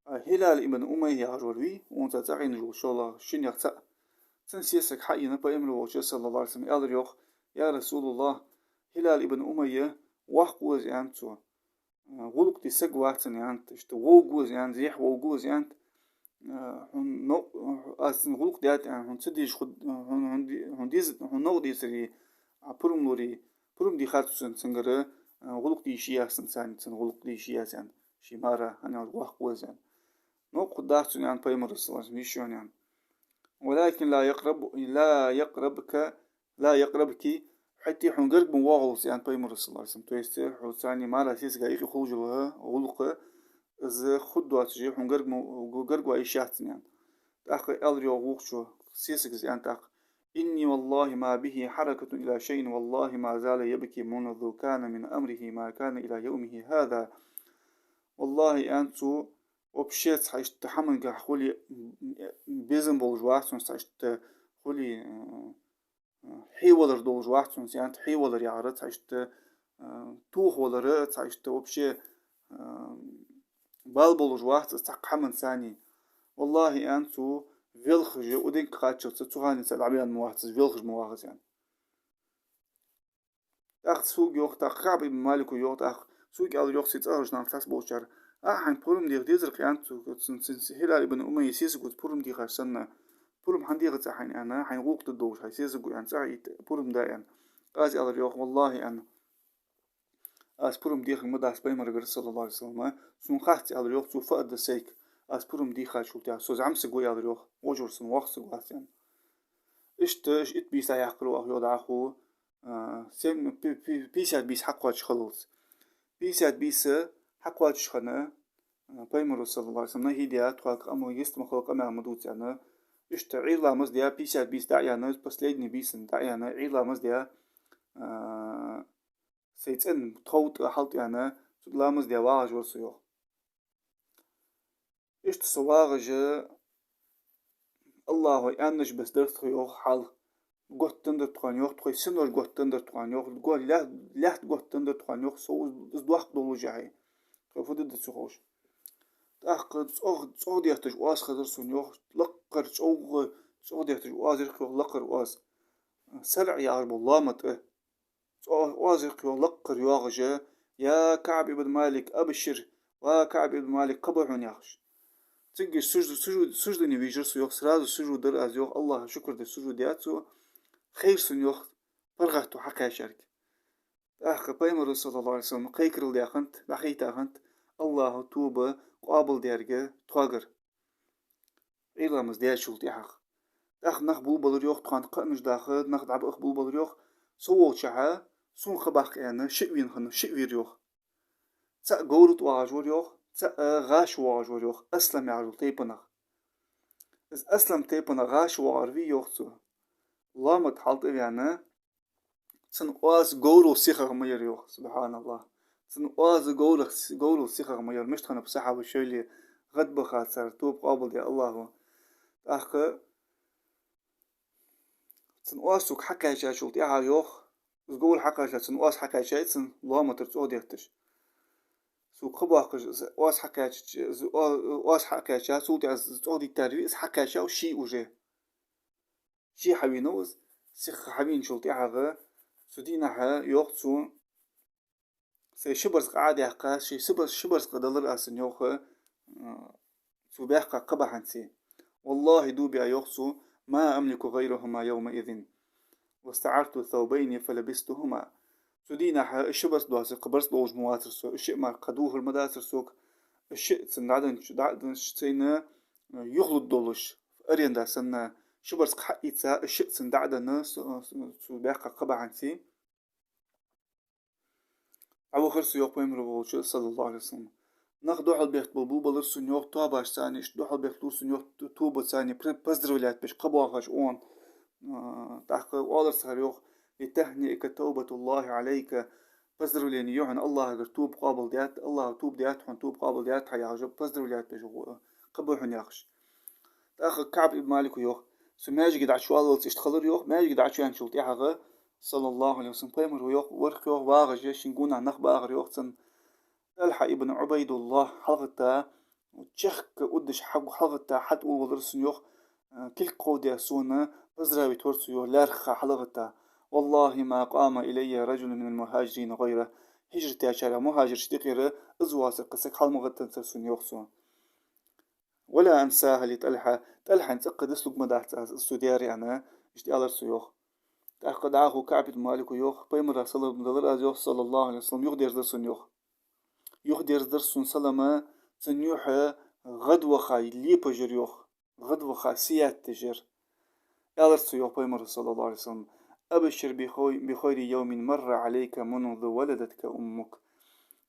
هلال ابن أمية عجولوي وانت تعين جو شولا شن يقتأ تنسيسك حقينا بأمر وجه صلى الله عليه وسلم أدريوخ يا رسول الله هلال ابن أمية وحقوز يانتو غلق دي سقواتن يانت اشتو ووقوز يانت زيح ووقوز يانت هن نو أصلا غلق ديات يعني هن تديش خد هن ديز هن نو ديسري عبرم لوري برم دي خاتسن سنجرة غلق دي شياسن سان سن غلق دي شياسن شمارة أنا الوح وزن نو قدرت يعني بيمر الصلاة ميشون يعني ولكن لا يقربك حتى حنقرب مواغلس يعني بيمر الصلاة تو يستر حساني ما لا سيس جاي خروج لها غلق از خدوات جي حنقرب قرب أي شخص يعني تأخ ألريو وقشو سيسكس يعني تأخ إني والله ما به حركة إلى شيء والله ما زال يبكي منذ كان من أمره ما كان إلى يومه هذا والله أنتو وبشيت حيشت حمن حولي بيزن بولجواتون حيشت حولي حيولر دولجواتون يعني حيولر يعرض حيشت توخ ولر حيشت وبشي بال بولجوات تحق حمن ثاني والله أنتو فيلخج ودينك خاتشو تتوهاني سلعبيان مواحتز فيلخج مواحتز يعني أخ سوق يوخ تأخ كعب بن مالك ويوخ تأخ سوق على يوخ سيتأرج نام تاس بوشار حين بورم دير ديزر قيانتو سن هلال بن أمي سيسقوت بورم دي خاشنا بورم حندي غتا حين أنا حين وقت الدوش هاي سيسقو يعني ساعي بورم دايان قاز على يوخ والله أنا أس بورم دي خم مداس بيمر صلى الله عليه وسلم سون خاتي على يوخ تو فقد سيك أس بورم دي خاشو تاع سوز عم سقوي على يوخ وجور سن وقت سقواتين إش إت بيسا يحقلو أخ يوضع أخو سيم بيسات بيس حقواتش خلص بيسات بيس حقواتش خنا بيمر صلى الله عليه وسلم هيديا تواك أمو يست مخلوق أمام مدوت يعني إشت عيلا مزديا بيسات بيس دعيانا بسليدني بيسن دعيانا عيلا مزديا سيتن تخوت حلط يعني تدلا مزديا واغج ورسيوخ إشت سواغج الله يانش بس درت خيوخ حال قطن تقان يوخ تخي سنور قطن تقان يوخ تقول لا قطن تقان يوخ سو دوخ دولو جاي فدد تسوخوش تأخذ صعد يحتاج واس خضر سون يوخ لقر صعد يحتاج واس يركو لقر واس سلع يا رب الله مت واس يركو لقر يواغجا يا كعب بن مالك أبشر وكعب بن مالك قبح ياخش تجي سجد نبيجر سو يوخ سراز سجود در از يوخ الله شكر ده سجود ياتسو خير سن يوخ برغتو حكا شارك أخ بيمر صلى الله عليه وسلم قيكر اللي أخنت بحيت أخنت الله توبة قابل ديرجة تواجر إلا مزديا شلتي حق أخ نخ بول بلر يوخ تخان قنش داخل نخ دعب أخ بول بلر يوخ سو شها سون خباق يعني شئوين خن شئوير يوخ تأ جورت واجور يوخ تأ غاش واجور يوخ أسلم يعجل تيبنخ إز أسلم تيبنخ غاش وارفي يوخ تو الله متحلت يعني تن واز جورو سيخر مير يوخ سبحان الله تن واز جورو سيخر مير مش تخنا بصحة وشيلي غد بخاطر توب قابل يا الله أخ تن واسوك حكا شيء شلت يا يوخ زقول حكا شيء تن واس حكا شيء تن الله ما ترتو ديرتش سوق خباق واس حكا واس حكا شيء سوق از تعودي ترويس حكا شيء وشي وجه شي حبينوز سيخ حبين شلت يا سدينا ها يوخ تو سي شبرز قاعد يحقا شي شبرز قدلر أسن يوخ تو بيحقا قبحنتي والله دوبي يوخسو ما أملك غيرهما يومئذ واستعرت ثوبين فلبستهما سدينا الشبرز دواسي قبرس دوج مواترسو الشيء ما قدوه المداترسوك الشيء دعدن شتينا يخلط دولش أرين دا سنة شبرز قحيتها الشيء دعدن سو بيحقا قبحنتي أو خرس يوق بيمر بوش صلى الله عليه وسلم ناخدو حال بيخت بلبو بلر سنيوخ تواباش ثاني دو حال بيختو سنيوخ توبة ثاني بزدرولات بيش قبواغاش اون تحق والر سهريوخ لتهنئك توبة الله عليك بزدرولين يوحن الله اگر توب قابل ديات الله توب ديات حن توب قابل ديات حياجب بزدرولات بيش قبوحن ياخش تأخ كعب ابن مالك يوخ سماجي قد عشوال اشتخلر يوخ ماجي قد عشوان شلت يحغ صلى الله عليه وسلم بيمر ويوخ ورخ يوخ باغج يشنقون عن نخ باغر يوخ تن الحق ابن عبيد الله حلقتا وتشخك قدش حلقتا حد أول ودرسن يوخ كل قودة سونا بزراوي تورسو يوخ لارخا حلقتا والله ما قام إلي رجل من المهاجرين غيره هجرتي أشارة مهاجر شتغيره أزواسر قسك حال مغتن ترسون يوخسون ولا أنساها اللي تلحى انتقد اسلوك مداحت السودياري أنا اشتي ألر سيوخ تأخذ عاهو كعب مالك يوخ بيمرا صلى صلى الله عليه وسلم يخ دير درسون يوخ دير درسون سلامة تنيوح غد وخاي لي بجر يوخ غد وخا سيات تجر يالرسو يوخ بيمرا صلى الله عليه وسلم أبشر بخير يوم مر عليك منذ ولدتك أمك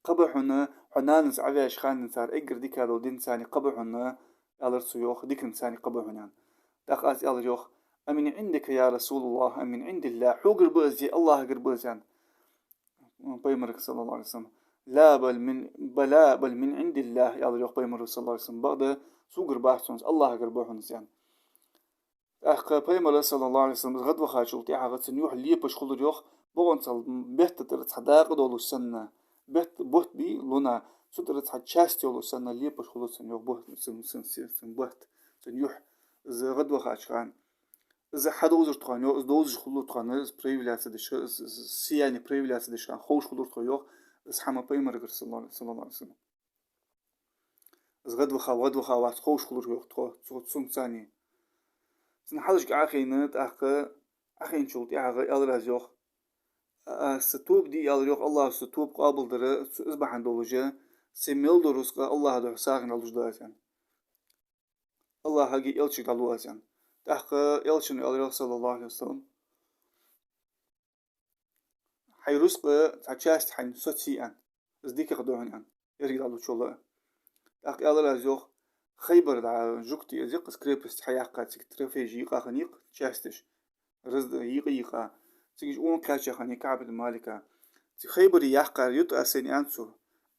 قبحنا حنانس عفاش خان نسار اقر ديك هذا ودين ثاني قبحنا يالرسو يوخ ديك ثاني قبحنا داخ أس يالر يوخ أمن عندك يا رسول الله أمن عند الله حو قربوزي الله قربوزيان بيمرك صلى الله عليه وسلم لا بل من عند الله يالر يوخ بيمرك صلى الله عليه وسلم بعد سو قرباحسونس الله قربوحنس يعني أخ بيمرك صلى الله عليه وسلم غد وخاشلتي عغتسن يوح ليبش خلر يوخ بغنصل بيت ترت حداق دولو السنة بوت بي لونا سوترت حد شاستي ولو سنة ليبش خلر سن يوخ بوت سن بوت سن يوح غد وخاشخان إذا حد وزر تخان يو إذا دوزج خلو تخان إذا بريفليات دش سياني بريفليات دش كان خوش خلو تخان يو إذا حما بيمرق صلى الله عليه وسلم إذا غد وخا وات خوش خلو يو تخو تسون ثاني سن حدش كأخي نت أخي نشوت أخي أدرس يو ستوب دي يالر يو الله ستوب قابل در إذا عند دولجة سميل دروس الله ده ساقن دولج يعني الله هاجي يلشي دلوز يعني تحقق يلشن يالر صلى الله عليه وسلم حيرزق تعشاست حين سوتسي أن زديك قدوهن أن يرجع له شغله أخ يلا لازوخ خيبر دع جوكتي أزيق سكريبست حياقة تكترفيج يقا خنيق تشاستش رزد يقا تيجي أون كاشة خنيق كعب المالكة تي خيبر يحقر يطأ سيني أنسو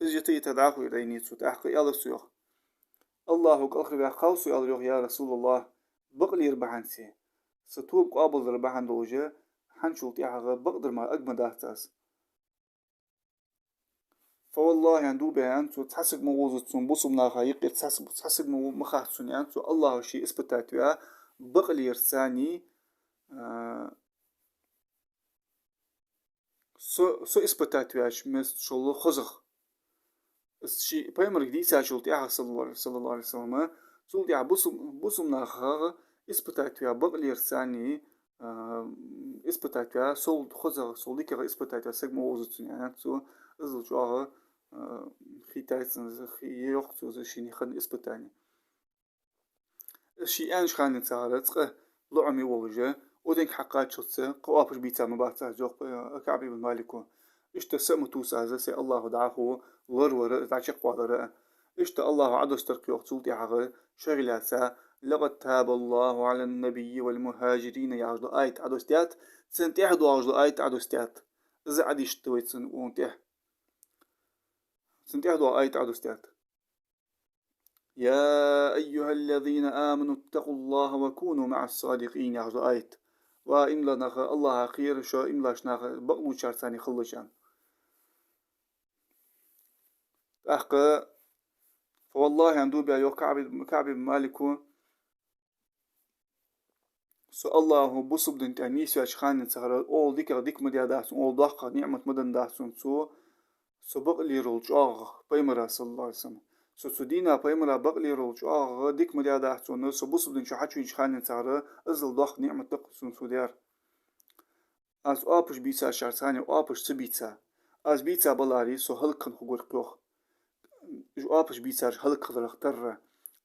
إز يطي تدعخو يرينيتسو تحقق يلا سيوخ الله كأخر بأخوصو يا رسول الله بقل يربحانسي ستوب قابل ربحان دوجة حنشوط يحغى بقدر ما أجمد أحتاس فوالله يندو بيانتو تحسب مووزتون بوصو مناخا يقير تحسب مخاحتون يانتو الله شي اسبتاتوا بقل يرساني سو اسبتاتواش مست شلو خزخ شي بايمر جديد ساشلت يا صلى الله عليه وسلم سولت يا بوصو مناخا اسبتاتوا بقل يرساني اسبتاتوا سول خزخ سوليك اسبتاتوا سگ مووزتون يانتو ازل جواه خيتايتن خي يوختو زشيني خن اسبتاني الشي انش خان نتسارت لعمي ووجه ودينك حقات شتسه قوافش بيتا مباتا جوق كعبي بن مالكو اشتا سمتو سازا سي الله دعاهو ورور دعشق وادر اشتا الله عدو استرقي وقتولتي عغر شغلاسا لقد تاب الله على النبي والمهاجرين يعجلو آيت عدو استيات سنتيح دو عجلو آيت عدو استيات إذا عدي اشتويت سن وانتيح سنتيح دو آيت عدو استيات يا أيها الذين آمنوا اتقوا الله وكونوا مع الصادقين يعجو آيت وإن لنا الله خير شو إن لاشنا بقلو شارتاني خلشان أحقا فوالله عندو بيا يو كعب مالكو سو الله بصب دنت أنيس ياشخان نتسخر أول ديك مديا داسون أول ضاقة نعمة مدن داسون سو بقلي رولجاغ بيمرا صلى الله عليه وسلم سو دينا بيمرا بقلي رولجاغ ديك مديا داسون سو بصب دنت شحاتشو يشخان نتسخر أزل ضاق نعمة تقسون سو ديار از آبش بيتسا شارتاني آبش سبيتسا از بيتسا بلاري سو هلكن خغور قيوخ جو آبش بيتسا هلك خضر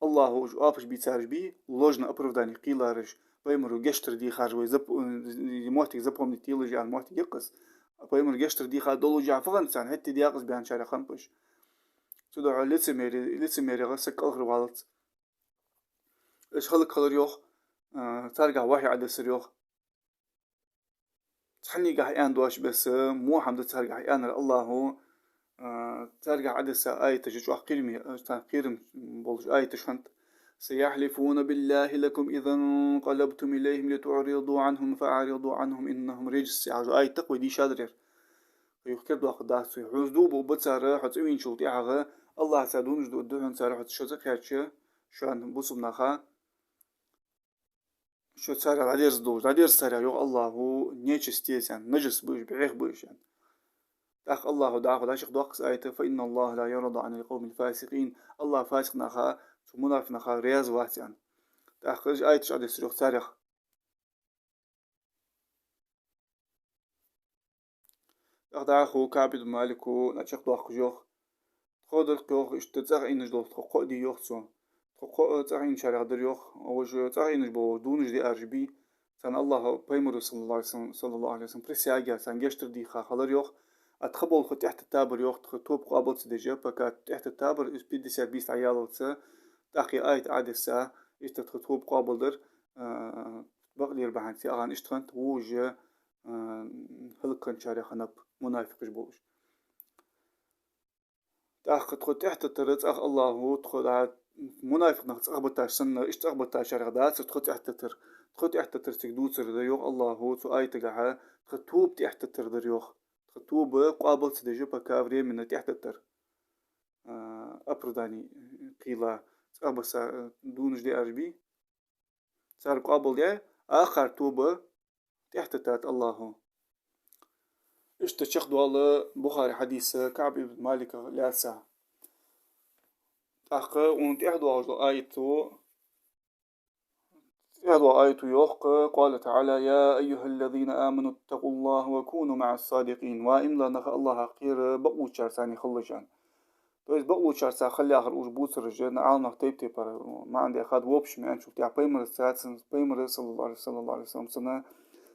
الله جو آبش بيتسا بي لوجنا أبروداني قيلارش بيمرو جشتر دي خارج موتي زبهم نتيلج عن موتي يقص بيمرو جشتر دي خارج دولو جا فرنسان هتي دي يقص بيان شارع خنبش تدعو لتسميري غسك أخر والت إيش هلك خضر يوخ ترجع وحي على سريوخ تحني قاعد دواش بس مو حمد ترجع أنا الله ترجع عدسة آية تجوا قيرمي قيرم بولج آية تشنت سيحلفون بالله لكم إذا انقلبتم إليهم لتعرضوا عنهم فأعرضوا عنهم إنهم رجس يعني آية تقوي دي شادرير يذكر دو قداس حزدو بوبتسار حتوين شلتي عغا الله سادون جدو دهن سار حتشوزك هاتش شان بوصبناخا شو تسارع عدير سارع يو الله هو نيتشستيسان نجس بوش بعيخ بوش يعني أخ الله دعاه داشق دوقس آية فإن الله لا يرضى عن القوم الفاسقين الله فاسق نخا مناف نخا رياض واتيان أخ آية شعد سريخ تاريخ أخدعخو كعب مالكو نأشق دوخ جوخ خود القيوخ اشتتاق إنج دوخ تخو دي يوخسو تخو تاقين شارع در يوخ وش تاقينج بو دونج دي أرجبي سان الله بيمر صلى الله عليه وسلم صلى الله عليه وسلم بريسياجا سان جشتر دي خاخلر يوخ أتخبول خو تحت التابر يوخ توب قابل سدجا بكا تحت التابر اس بيدي سير بيست عيالو تسا تاقي آيت عاد الساعة اشتتخطوب قابل در بغلير بحان سي أغان اشتخنت ووجه هلقن شارع خنب منافق جبوش تأخذ تخو تحت الترت أخ الله تخو منافق نخ تأخبتاش سنة إيش تأخبتاش شارع دات تخو تحت التر تخو تحت التر تقدو تر دريوخ الله تو آية تقعها تخو توب تحت التر دريوخ تخو توب قابل سدجو بكافري من تحت التر أبرداني قيلة أبس دونج دي أربي صار قابل دي آخر توبة تحت تات الله اشتشخدوا الله بخاري حديث كعب بن مالك لاسا أخ ونت إحدوا آيتو يوخ قال تعالى يا أيها الذين آمنوا اتقوا الله وكونوا مع الصادقين وإن لنخ الله قير بقو شارساني خلجان تويز بقو شارسا خلي آخر أوش بوت رجال نعالنا تيب تيبر ما عندي أخاد ووبش من أنشوف تاع بيمر الساعات بيمر صلى الله عليه وسلم سنة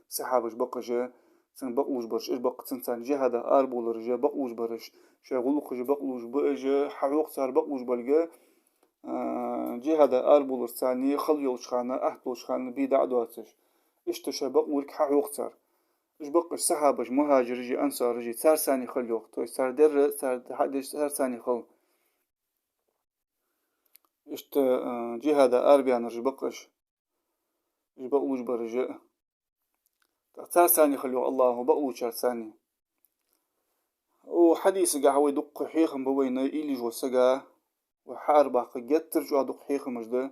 سحابش بقجة سن بقوش برش إيش بق سنسان جهة أربول رجال بقوش برش شغلو خج بقوش بأجة حروق صار بقوش بلقى جهة أربول الثاني خل يوشخانة أحتوشخانة بيدع دواتش إيش تشبق ولك حروق صار إيش بقش سحابش مهاجر جي أنصار جي صار ثاني خل يوخ توي صار در صار حدش صار ثاني خل إيش جهة أربيان رج بقش إيش بقوش برج صار ثاني خل يوخ الله بقوش صار ثاني وحديث قهوي دق حيخم بوينة إلي جو سجا وحاربا قجت رجع دق حيخم مجده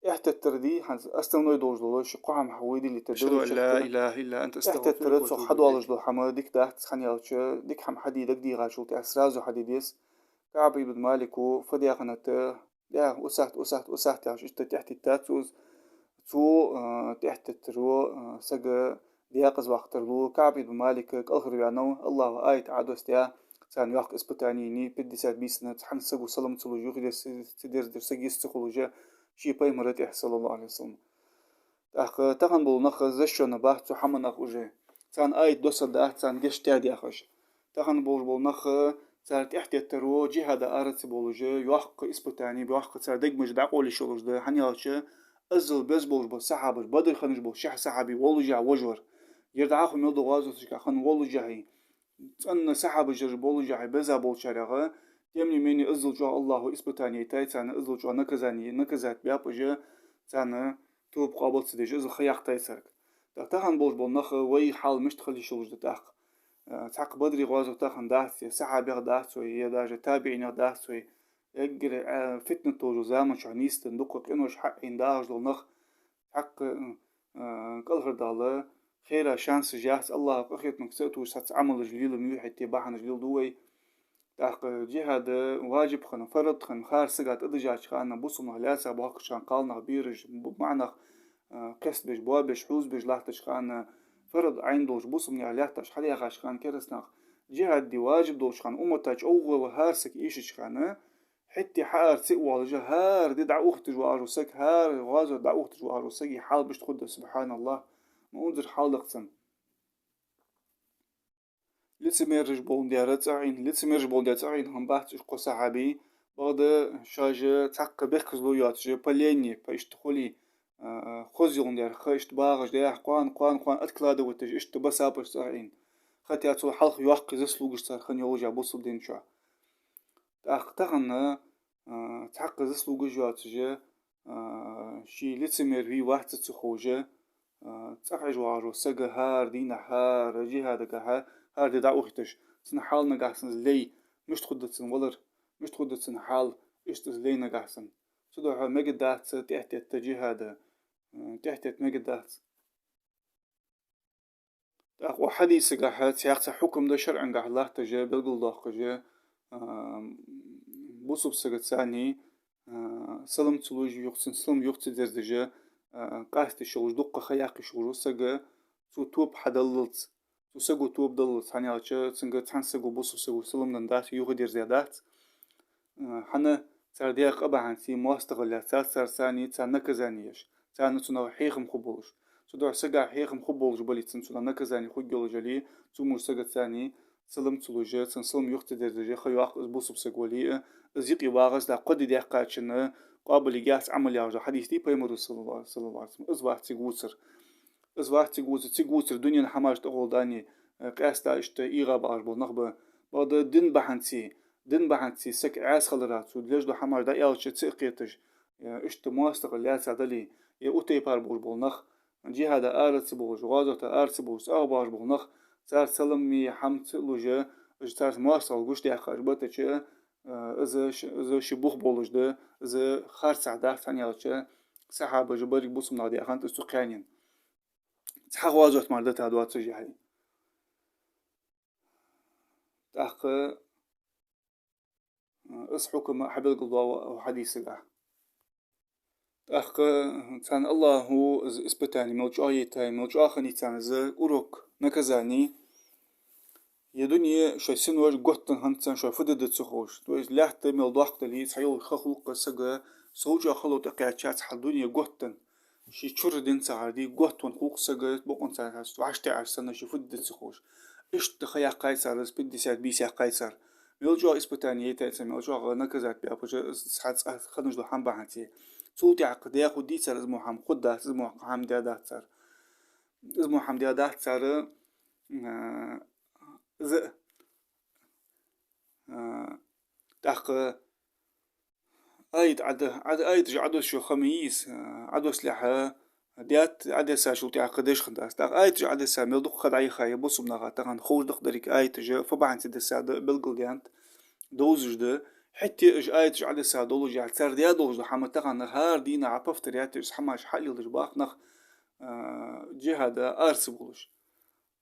إحت التردي حنس أستغنوا يدوج له شقوا عم حويدي اللي تدور أشهد أن لا إله إلا أنت إحت أستغفرك الترد سو وأتوب حد والله إليك. جلو حما ديك داحت خني أوتش ديك حم حدي دك دي غاشول تأسرازو حديديس كعب بن مالك وفدي خنت يا وسحت عش إشت تحت التاتوز تو تحت الترو سجى دياقز وقت له كعب بن مالك الأخر يعني الله آية عدوستيا سان يوحك اسبتانيني بدي سات بيسنت حن سجو سلام تلو يوخي تدير در سجي استخلوجا شي باي مرات صلى الله عليه وسلم أخ تغن بول نخ زشون باه تو حمن نخ وجه تان آية دوسر ده تان جش تادي أخش تغن بول نخ تار تحت الترو جهة ده أرت بولوجه يوحق اسبتاني بيوحق تار دق مش دعقولي شغلش ده حنيالش أزل بس بولج بول سحابش بدر خنش بول شح سحابي ولوجع وجور يردعاخو ميل دوازو تشكا خن ولوجعي تأن سحابش بولوجعي بزا بول شارغه يمني مني أزل جو الله اسبتاني تاي تان أزل جو نكزاني نكزات بيابوجه تان توب قابل سديج إذا خياق تيسرك تاخن بولج بول نخ وي حال مش تخلي شغل تاخ تحق بدري غوازو تاخن داحت سحابي داحت وي داجة تابعين داحت وي اجر فتنة توجو زامن شو نيست ندقق انوش حقين داج دول نخ حق كل دالة خيرا شانس جاهز الله قخيت مكسوتو سات عمل جليل ميوحي تباحن جليل دوي تاق جهاد واجب خن فرض خن خار سقات ادجاج خان بوصم لاسا بوك شان قالنا بيرج بمعنى قسط بيش بوا بيش حوز بيش لاحتش خان فرض عين دوش بوصم لاحتش حليا غاش خان كرسناخ جهاد دي واجب دوش خان امتاج اوغ وهارسك ايشش خان حتى حار سقوى هار دي دع اخت جو سك هار غازو دع اخت جو سك حال بيش تخد سبحان الله ما انظر حال اقسم لتسميرج بون ديارة تعين لتسميرج بون ديارة تعين هم بحث قو صحابي بعد شاجة تحق بيخز لويات جي بليني بايشتخولي خوزيون ديار خيشت باغش ديار قوان اتكلاد وتج اشت بسابش تعين خاتي اتسو حلق يوحق زسلوغش تار خن يوجع بوصل دين شا تاخن تحق زسلوغش يوات جي شي لتسمير في واحد تخوجه تسعج وارو سجى هار دينا هار جي هذا هار دي دعوختش سن حال نجحسن لي مش تخدتسن ولر مش تخدتسن حال اشتز لي نجحسن سدوها مجدات تحت التجيه هذا تحت مجدات أقوى حديث جحت سياق حكم ده شرعا جح الله تجاه بلغ ضاق جاه بوصب سجت ثاني سلم تلوج يقصن سلم يقصد درجة قاست شغل دقة خياق شغل سجى تو توب حدلت تسقو توب دل ثانية تسنج تحنسقو بوسو سقو سلم دندات يغدير زيادات حنا ترديق أبا عنتي مواستغل تار ثاني تار نكزانيش تار نتنا حيخم خبولش تدور سقع حيخم خبولش بلي تنسنا نكزاني خجول جلي تمو سقع ثاني سلم تلوجة تنسلم يخت درجة خيواق بوسو بسقولي زيق يواغز دا قد دي قاتشنا قابل يجاس عمل يعجو حديثي بيمر صلى الله عليه وسلم أزواح تيغوتر أزواح تيغوتر دنيا نحماش تقول داني قاس دا اشتا إيغا باربو نخبة بعد دين بحنتي دين بحنتي سك عاس خلرات ودلج دو حمار دا يالش تسقيتش اشتا مواستق اللي عدلي يا أوتي باربول بولنخ جي هذا آرت بوج غازة آرت بوج أغبار بولنخ صار سلمي حمت لوجه صار مواستق الجوش دي أخرج بتش إذا شبوخ بولج ده إذا خارج عدا ثانية لش سحابة جبرك بوسم نادي أخانت استقيانين تحغوازات مردت هادوات سجاهي تأخ أصحكم حبل قضاء وحديث الله أخ تان الله هو إسبتاني ملج آيتاي ملج آخني تان ز أوروك نكزاني يدنيا شو سنور قطن هنتان شو فدد تسخوش تويز لحت مل ضغط اللي تحيو خلق سجا سوجا خلو تقياتشات حال دنيا قطن شي تشر دين سعادي قطن خوق سجا بقون ساعات وعشت عشان شو فدد تسخوش إيش تخيا قيصر بدي ساعات بيسا قيصر ملجوا إسبتاني تاعي ملجوا نكزات بيابوجا ساعات خدمج دو حم بحنتي صوتي عقد ياخد دي صار اسمه حم خد ده اسمه حمدي دات صار اسمه حمدي دات صار ز تاخ ايد عد ايد عدو شو خميس عدو سلاحة ديات عد سا شو تعقدش خداس تاخ ايد عد سا مل دق خدعي خاي بص بنغا تاخن خوش دق دريك ايد جا فبعن سد سا بلقل جانت دوزج ده حتى اج ايت على سادولو جال تر ديا دوز حما تغن هار دينا عطفت ريات حماش حليل دج باخنخ جهاد ارس بولش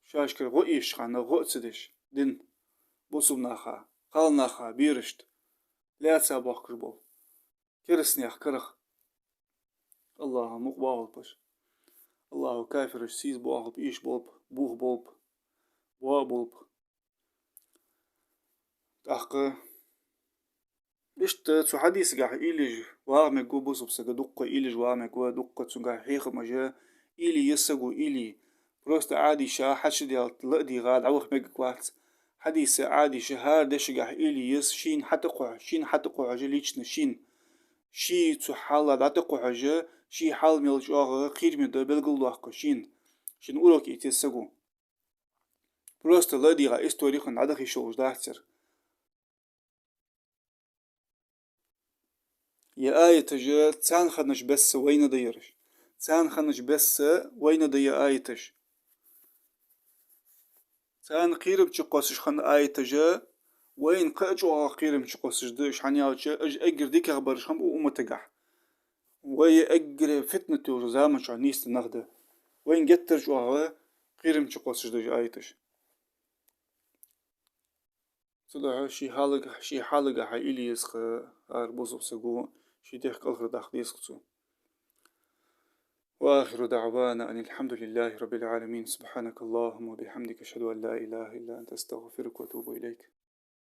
شاشكر غو ايش خان غو تسدش دين بوسبناخا قالناخا بيرشت لا سابق كربول كرسنيخ كرخ الله مقبال باش الله كافر سيز بوغب ايش بولب بوغ بولب وا بولب تحقه إشت تسو حديث قاح إيلج وامك جو بوسو بسجا دقة إيلج وامك ودقة تسو قاح حيخ مجا إيلي يسجو إيلي بروست عادي شا حش ديال لقدي غاد عوخ ميك كوات حديث عادي شهار دش قاح إيلي يس شين حتى قوع شين حتى قوع جليتشنا شين شي تسو حالا دات قوع جا شي حال ميلج آغا خير من دا بلغل واقع شين أوروك إيتسجو بروست لقدي غا إستوريخن عدخي شوش داتر يا آية جا تسان خنش بس وين ديرش تسان خنش بس وين دي آيتش تسان قيرب تقصش خن آية جا وين قاجو قيرب تقصش دش حنياوتش اج اجر ديك خبرش هم ومتقح وي اجر فتنة توزام شو نيست نغده وين جتر جو قيرب تقصش دش آيتش صدق شي حالق حي إلي يسخ أربوز بسقو شي تحق الخر داخل يسخسو وآخر دعوانا أن الحمد لله رب العالمين سبحانك اللهم وبحمدك أشهد أن لا إله إلا أنت أستغفرك وأتوب إليك